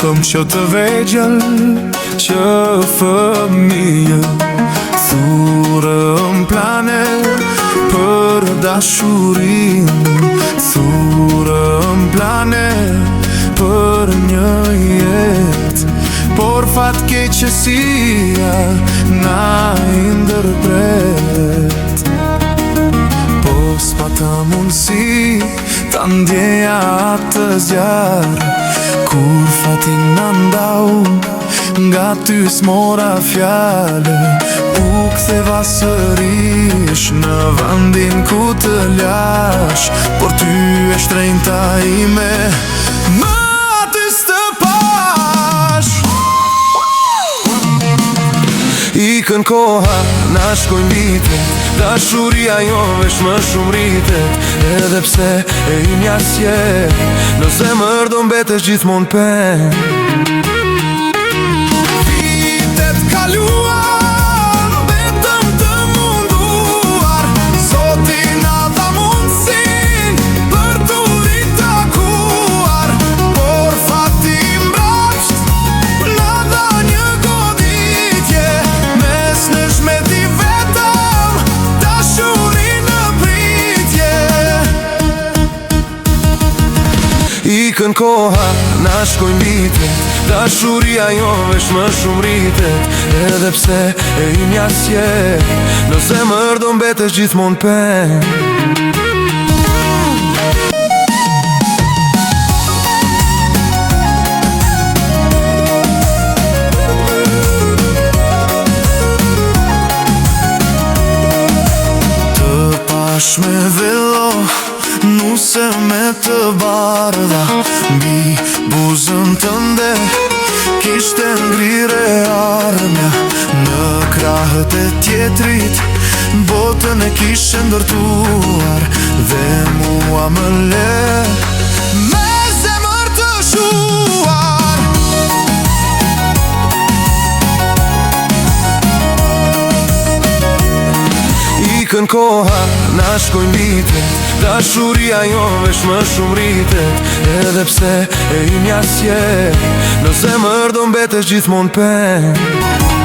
Dukëm që të vegjël, që fëmijë Thurëm plane për dashurin Thurëm plane për një jet Por fatkeqësia na indërpret Po s'pata mundësi ta ndjeja atë zjarë Kur fatin në ndau, nga ty s'mora fjale U ktheva sërish në vendin ku të lash Por ty e shtrenjta ime, më aty s'të pash Ikën koha, na shkojnë vitet Dashuria jo vesh më shumë rritet Edhe pse e imja s'je Në zemër do mbetesh gjithmonë pen Vitet kaluar Betëm të munduar Zoti na dha mundsin Për t'u ritakuar Por fati mbrapsht Na dha një goditje Mes në shmeti Ikën koha, na shkojnë vitet Dashuria jo vesh më shumë rritet Edhe pse e imja s'je Në zemër do mbetesh gjithmonë pen Të pash me villo Nuse me të bardha Mbi buzën tënde Kishte ngrire armja Në krahët e tjetrit Botën e kishe ndërtuar Dhe mua më le Me zemër të shuar Ikën koha, na shkojnë vitet Dashuria jo vesh më shumë rritet Edhe pse e imja s'je Në zemër do mbetesh gjithmonë pen